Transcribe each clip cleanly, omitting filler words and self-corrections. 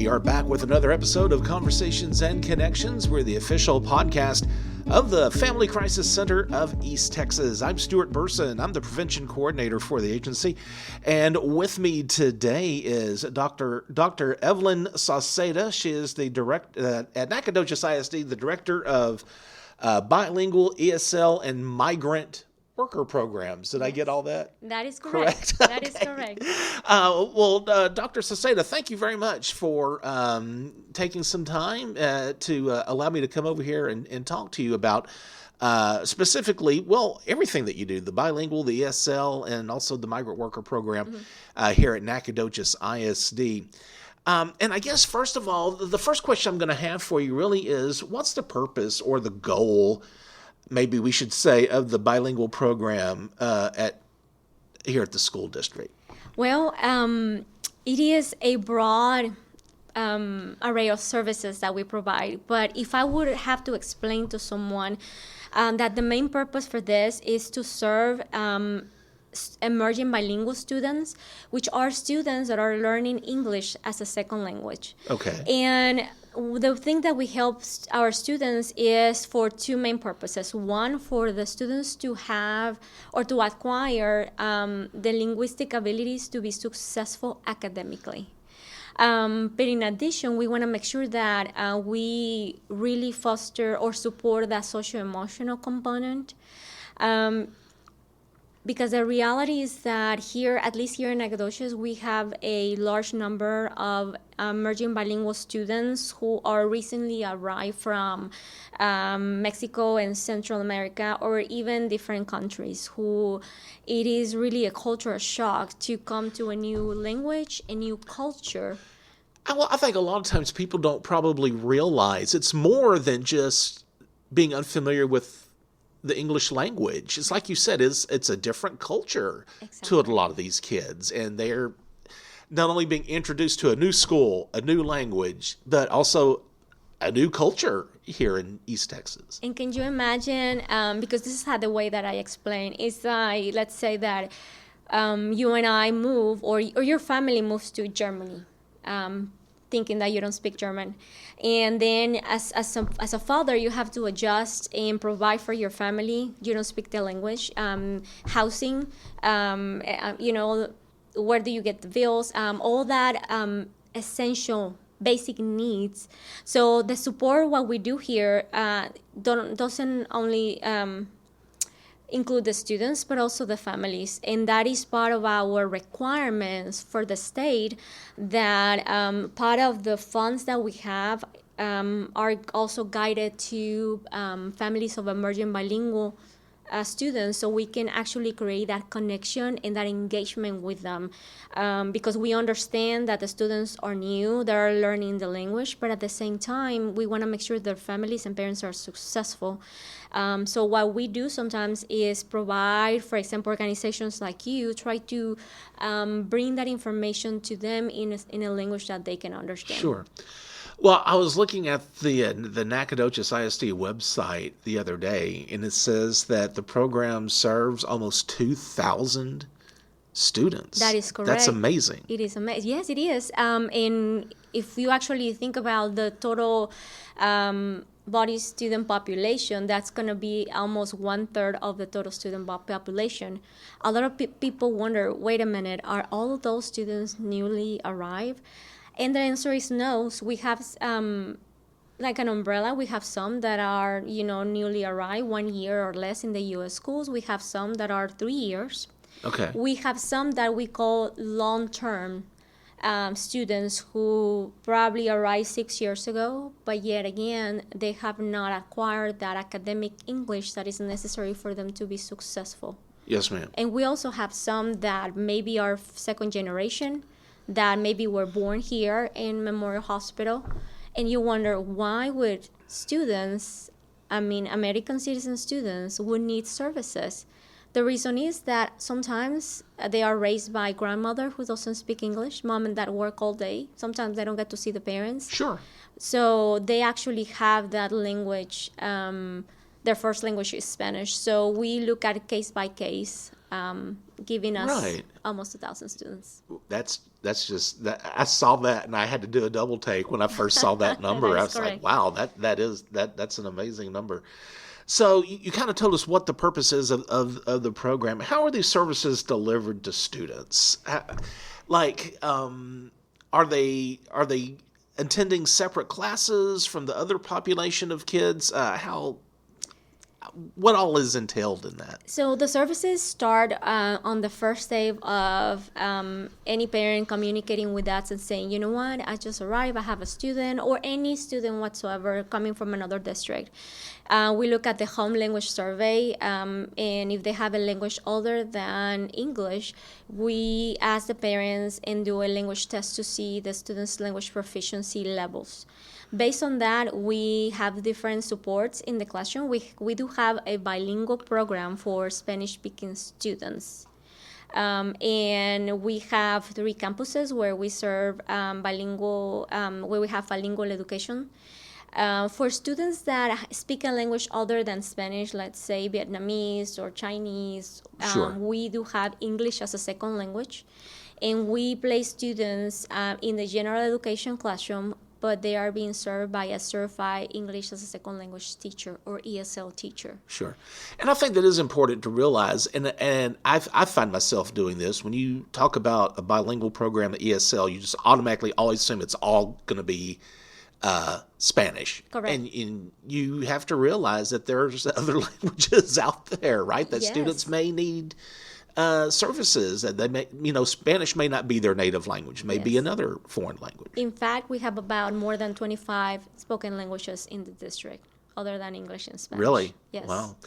We are back with another episode of Conversations and Connections. We're the official podcast of the Family Crisis Center of East Texas. I'm Stuart Burson. I'm the prevention coordinator for the agency. And with me today is Dr. Evelyn Sauceda. She is the director at Nacogdoches ISD, the director of Bilingual, ESL, and Migrant Worker Programs. Did I get all that? That is correct. That is correct. Dr. Sauceda, thank you very much for taking some time to allow me to come over here and talk to you about specifically, everything that you do, the bilingual, the ESL, and also the migrant worker program here at Nacogdoches ISD. And I guess, first of all, the first question I'm going to have for you really is, what's the purpose or the goal, maybe we should say, of the bilingual program here at the school district? Well, it is a broad array of services that we provide. But if I would have to explain to someone that the main purpose for this is to serve emerging bilingual students, which are students that are learning English as a second language. Okay. And the thing that we help our students is for two main purposes. One, for the students to have or to acquire the linguistic abilities to be successful academically. But in addition, we want to make sure that we really foster or support that socio-emotional component. Because the reality is that here, at least here in Nacogdoches, we have a large number of emerging bilingual students who are recently arrived from Mexico and Central America, or even different countries, who it is really a cultural shock to come to a new language, a new culture. Well, I think a lot of times people don't probably realize it's more than just being unfamiliar with the English language. It's like you said, it's a different culture to a lot of these kids, and they're not only being introduced to a new school, a new language, but also a new culture here in East Texas. And can you imagine, because this is how the way that I explain, is like, let's say that you and I move, or your family moves to Germany, thinking that you don't speak German. And then as a father, you have to adjust and provide for your family. You don't speak the language. Housing, where do you get the bills? All that essential basic needs. So the support, what we do here, doesn't only include the students, but also the families. And that is part of our requirements for the state, that part of the funds that we have are also guided to families of emerging bilingual students, so we can actually create that connection and that engagement with them, because we understand that the students are new, they're learning the language, but at the same time, we want to make sure their families and parents are successful. So what we do sometimes is provide, for example, organizations like you try to bring that information to them in a language that they can understand. Sure. Well, I was looking at the Nacogdoches ISD website the other day, and it says that the program serves almost 2,000 students. That is correct. That's amazing. It is amazing. Yes, it is. And if you actually think about the total body student population, that's going to be almost 1/3 of the total student population. A lot of people wonder, wait a minute, are all of those students newly arrived? And the answer is no. So we have, like an umbrella, we have some that are, newly arrived 1 year or less in the U.S. schools. We have some that are 3 years. Okay. We have some that we call long-term students who probably arrived 6 years ago, but yet again, they have not acquired that academic English that is necessary for them to be successful. Yes, ma'am. And we also have some that maybe are second generation, that maybe were born here in Memorial Hospital, and you wonder, why would American citizen students would need services? The reason is that sometimes they are raised by grandmother who doesn't speak English, mom and dad work all day. Sometimes they don't get to see the parents. Sure. So they actually have that language their first language is Spanish. So we look at case by case, giving us Right. almost 1,000 students. That's just that I saw that and I had to do a double take when I first saw that number. That I is was like, correct. wow, that's an amazing number. So you kind of told us what the purpose is of the program. How are these services delivered to students? Like, are they attending separate classes from the other population of kids? What all is entailed in that? So the services start on the first day of any parent communicating with us and saying, you know what, I just arrived, I have a student, or any student whatsoever coming from another district. We look at the home language survey, and if they have a language other than English, we ask the parents and do a language test to see the students' language proficiency levels. Based on that, we have different supports in the classroom. We do have a bilingual program for Spanish-speaking students. And we have 3 campuses where we serve where we have bilingual education. For students that speak a language other than Spanish, let's say Vietnamese or Chinese, Sure. we do have English as a second language. And we place students in the general education classroom, but they are being served by a certified English as a second language teacher or ESL teacher. Sure. And I think that is important to realize, and I find myself doing this. When you talk about a bilingual program at ESL, you just automatically always assume it's all going to be Spanish. Correct. And you have to realize that there's other languages out there, right? That Yes. students may need services that they may, Spanish may not be their native language, may be Yes. another foreign language. In fact, we have about more than 25 spoken languages in the district, other than English and Spanish. Really? Yes. Wow.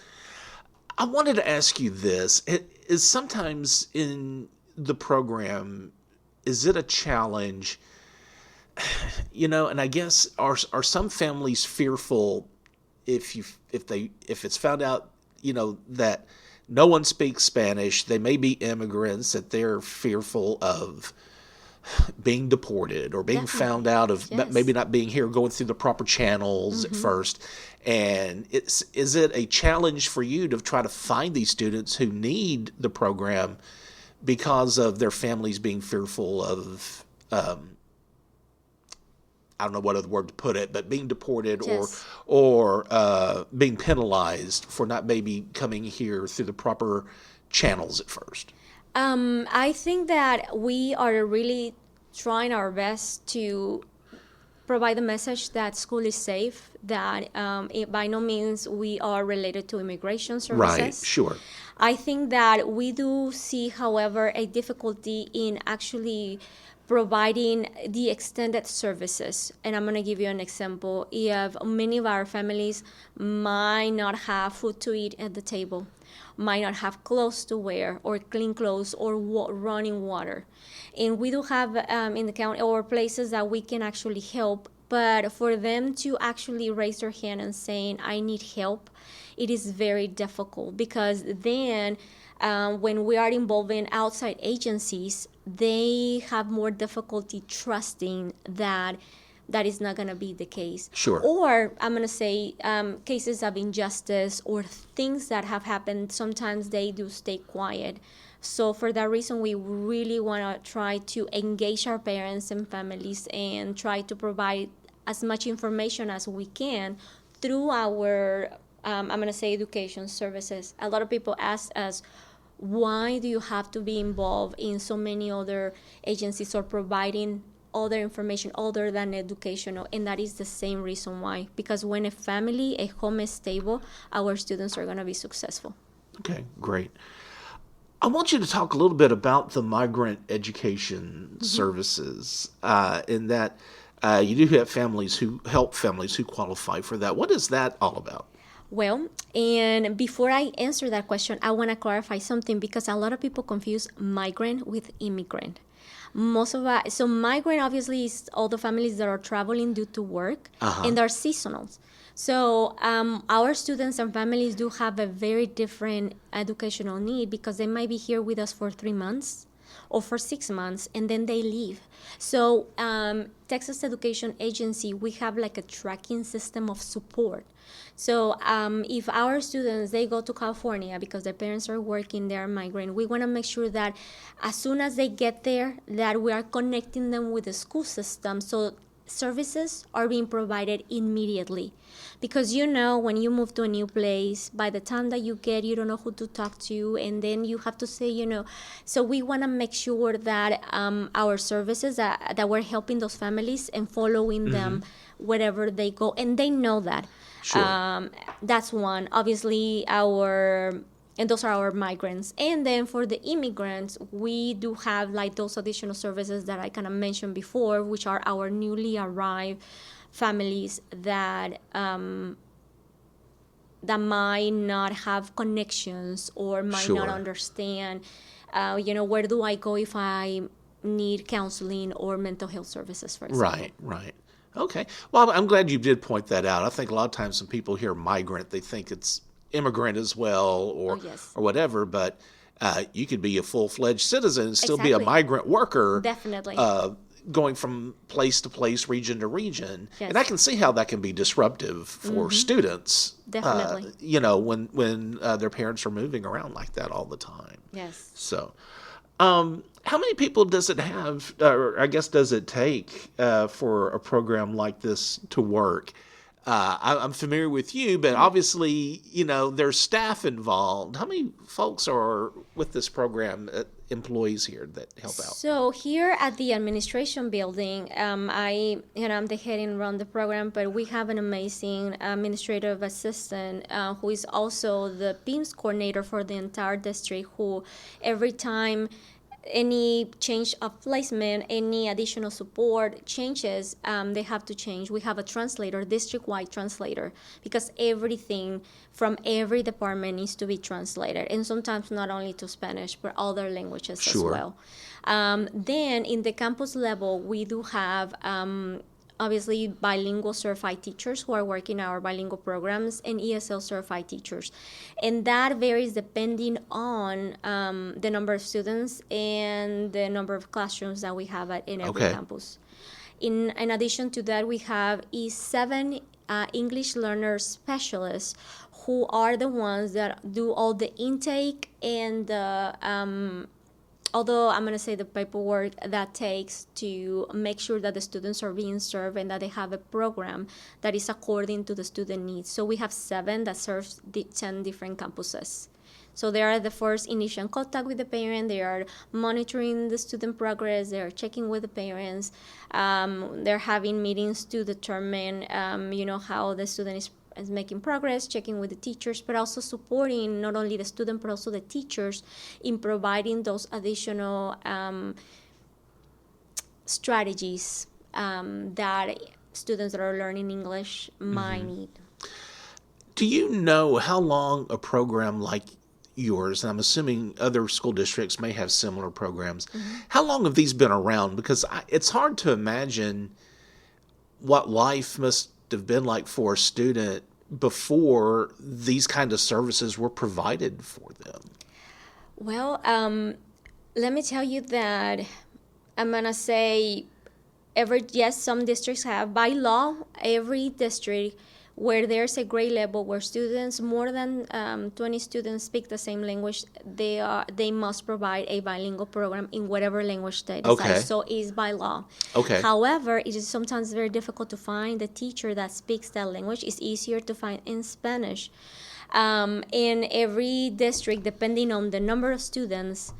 I wanted to ask you this. It is sometimes in the program, is it a challenge? And I guess are some families fearful if it's found out, that no one speaks Spanish, they may be immigrants, that they're fearful of being deported or being Definitely. found out of Yes. maybe not being here, going through the proper channels at first. And is it a challenge for you to try to find these students who need the program because of their families being fearful of, I don't know what other word to put it, but being deported Yes. or being penalized for not maybe coming here through the proper channels at first? I think that we are really trying our best to provide the message that school is safe, that by no means we are related to immigration services. Right, sure. I think that we do see, however, a difficulty in actually providing the extended services. And I'm going to give you an example. If many of our families might not have food to eat at the table, might not have clothes to wear or clean clothes or running water. And we do have in the county or places that we can actually help, but for them to actually raise their hand and saying, I need help, it is very difficult because then when we are involving outside agencies, they have more difficulty trusting that is not going to be the case. Sure. Or I'm going to say cases of injustice or things that have happened, sometimes they do stay quiet. So for that reason, we really want to try to engage our parents and families and try to provide as much information as we can through our, I'm going to say, education services. A lot of people ask us, why do you have to be involved in so many other agencies or providing other information other than educational? And that is the same reason why. Because when a home is stable, our students are going to be successful. Okay, great. I want you to talk a little bit about the migrant education services, in that you do have families who help families who qualify for that. What is that all about? Well, and before I answer that question, I want to clarify something because a lot of people confuse migrant with immigrant. So migrant obviously is all the families that are traveling due to work, and they're seasonals. So our students and families do have a very different educational need because they might be here with us for 3 months, or for 6 months, and then they leave. So Texas Education Agency, we have like a tracking system of support. So if our students, they go to California because their parents are working, they're migrant, we want to make sure that as soon as they get there, that we are connecting them with the school system, so services are being provided immediately. Because when you move to a new place, by the time that you get, you don't know who to talk to, and then you have to say, so we want to make sure that our services, that we're helping those families and following them wherever they go, and they know that. Sure. That's one. Obviously, and those are our migrants. And then for the immigrants, we do have like those additional services that I kind of mentioned before, which are our newly arrived families that might not have connections or might not understand, where do I go if I need counseling or mental health services, for example. Right. Okay. Well, I'm glad you did point that out. I think a lot of times when people hear migrant, they think it's immigrant as well, or whatever. But you could be a full-fledged citizen and still be a migrant worker. Definitely. Going from place to place, region to region. Yes. And I can see how that can be disruptive for students. Definitely. When their parents are moving around like that all the time. Yes. So, how many people does it have, or I guess does it take for a program like this to work? I'm familiar with you, but obviously, there's staff involved. How many folks are with this program, employees here that help out? So here at the administration building, I'm the head and run the program, but we have an amazing administrative assistant who is also the PIMS coordinator for the entire district, who every time any change of placement, any additional support changes, they have to change. We have a translator, district-wide translator, because everything from every department needs to be translated, and sometimes not only to Spanish, but other languages as well. Then in the campus level, we do have obviously bilingual certified teachers who are working our bilingual programs, and ESL certified teachers. And that varies depending on the number of students and the number of classrooms that we have in every campus. In addition to that, we have 7 English learner specialists who are the ones that do all the intake and the although I'm going to say the paperwork that takes to make sure that the students are being served and that they have a program that is according to the student needs. So we have 7 that serves 10 different campuses. So they are the first initial contact with the parent. They are monitoring the student progress. They are checking with the parents. They're having meetings to determine, how the student is making progress, checking with the teachers, but also supporting not only the student but also the teachers in providing those additional strategies that students that are learning English might need. Do you know how long a program like yours, and I'm assuming other school districts may have similar programs, how long have these been around? Because it's hard to imagine what life must have been like for a student before these kind of services were provided for them. Well, let me tell you that I'm going to say some districts have, by law, every district where there's a grade level where students, more than 20 students speak the same language, they must provide a bilingual program in whatever language they decide. So it's by law. However, it is sometimes very difficult to find the teacher that speaks that language. It's easier to find in Spanish. In every district, depending on the number of students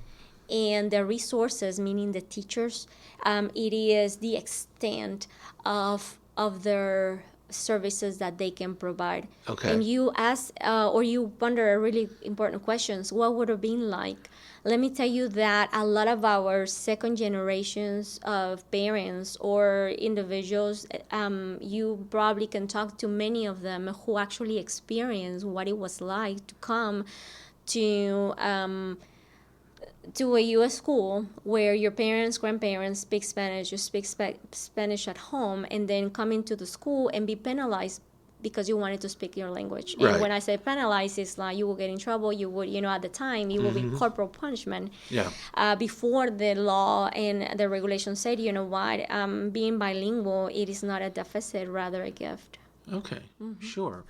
and the resources, meaning the teachers, it is the extent of their services that they can provide. And you ask or you wonder really important questions. What would it have been like? Let me tell you that a lot of our second generations of parents or individuals, you probably can talk to many of them who actually experienced what it was like to come to a U.S. school where your parents, grandparents speak Spanish, you speak Spanish at home, and then come into the school and be penalized because you wanted to speak your language. Right. And when I say penalized, it's like you will get in trouble. You would, at the time, you will be corporal punishment. Yeah. Before the law and the regulation said, you know what, being bilingual, it is not a deficit, rather a gift. Okay. Sure.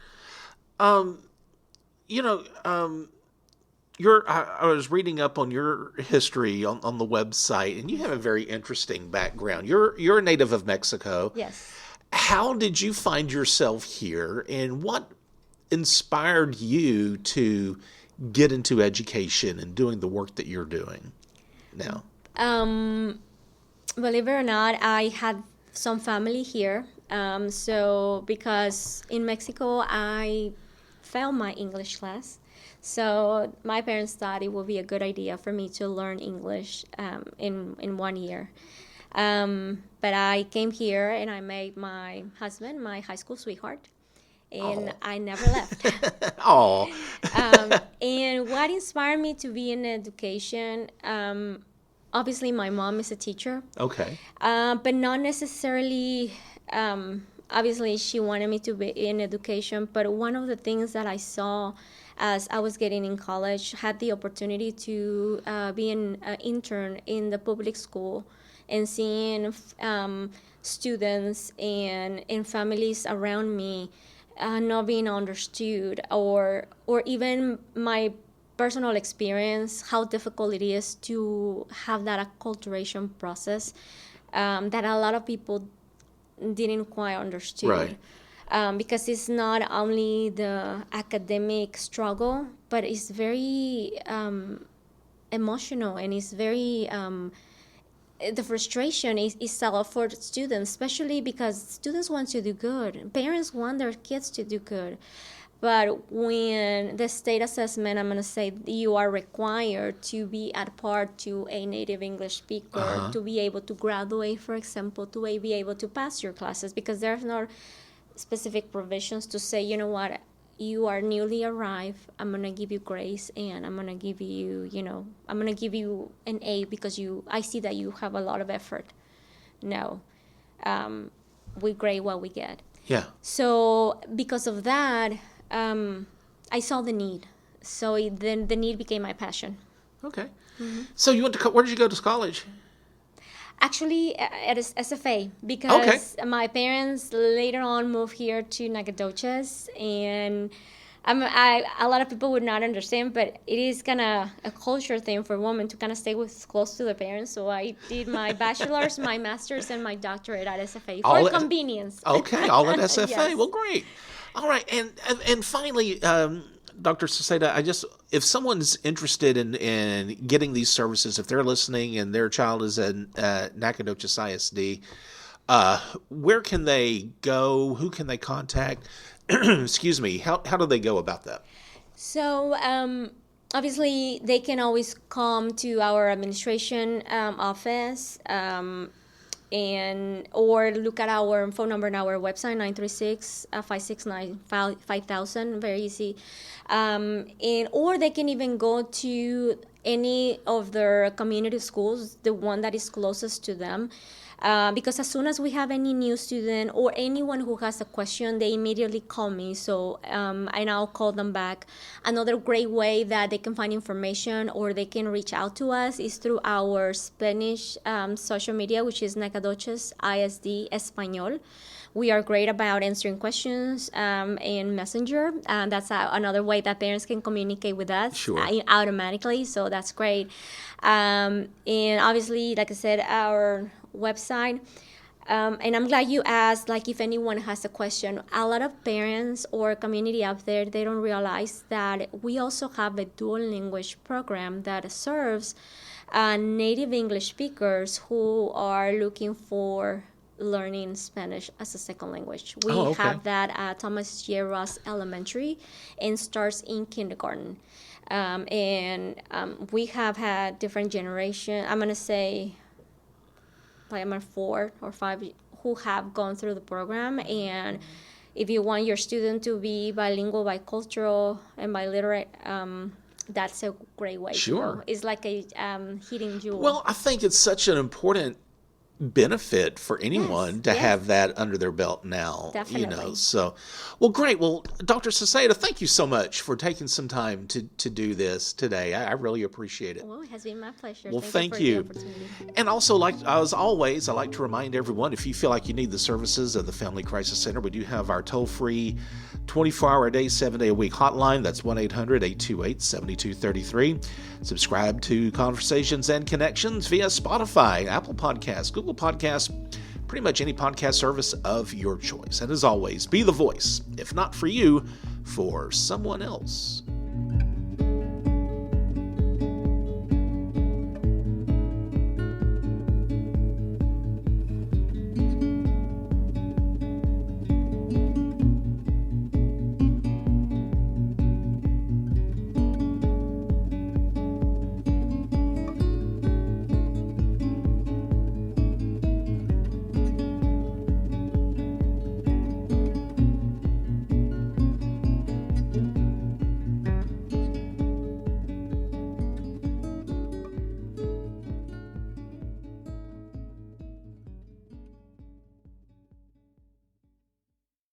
You know, I was reading up on your history on the website, and you have a very interesting background. You're a native of Mexico. Yes. How did you find yourself here, and what inspired you to get into education and doing the work that you're doing now? Believe it or not, I had some family here. So because in Mexico, I failed my English class. So my parents thought it would be a good idea for me to learn English in 1 year. But I came here and I met my husband, my high school sweetheart, and I never left. Oh. And what inspired me to be in education, obviously my mom is a teacher. Okay. But not necessarily, obviously she wanted me to be in education, but one of the things that I saw as I was getting in college, had the opportunity to be an intern in the public school and seeing students and families around me not being understood, or even my personal experience, how difficult it is to have that acculturation process that a lot of people didn't quite understand. Right. Because it's not only the academic struggle, but it's very emotional, and it's very the frustration is a lot for students, especially because students want to do good. Parents want their kids to do good. But when the state assessment, I'm going to say you are required to be at part to a native English speaker to be able to graduate, for example, to be able to pass your classes, because there's no specific provisions to say, you know what, you are newly arrived, I'm going to give you grace, and I'm going to give you, I'm going to give you an A because I see that you have a lot of effort. No. We grade what we get. Yeah. So because of that, I saw the need. So then the need became my passion. Okay. So you went to where did you go to college? Actually, at SFA, because my parents later on moved here to Nacogdoches, and a lot of people would not understand, but it is kind of a culture thing for women to kind of stay close to their parents. So I did my bachelor's, my master's, and my doctorate at SFA for convenience. Okay, all at SFA. Yes. Well, great. All right, and finally, Dr. Sauceda, if someone's interested in getting these services, if they're listening and their child is in Nacogdoches ISD, where can they go? Who can they contact? Excuse me. How do they go about that? So obviously they can always come to our administration office. Or look at our phone number on our website, 936-569-5000, very easy. Or they can even go to any of their community schools, the one that is closest to them. Because as soon as we have any new student or anyone who has a question, they immediately call me. So I now call them back. Another great way that they can find information or they can reach out to us is through our Spanish social media, which is Nacogdoches ISD Español. We are great about answering questions in Messenger. That's another way that parents can communicate with us automatically. So that's great. And obviously, like I said, our website. And I'm glad you asked, like, if anyone has a question. A lot of parents or community out there, they don't realize that we also have a dual language program that serves native English speakers who are looking for learning Spanish as a second language. We have that at Thomas J. Ross Elementary and starts in kindergarten. We have had different generations. I'm going to say like 4 or 5 who have gone through the program. And if you want your student to be bilingual, bicultural, and biliterate, that's a great way to go. It's like a hidden jewel. Well, I think it's such an important benefit for anyone to yes. have that under their belt now. Definitely. So, well, great. Well, Dr. Sauceda, thank you so much for taking some time to do this today. I really appreciate it. Well, it has been my pleasure. Well, thank you. For the opportunity. And also, like as always, I like to remind everyone, if you feel like you need the services of the Family Crisis Center, we do have our toll-free 24-hour-a-day, 7-day-a-week hotline. That's 1-800-828-7233. Subscribe to Conversations and Connections via Spotify, Apple Podcasts, Google Podcasts, pretty much any podcast service of your choice. And as always, be the voice, if not for you, for someone else.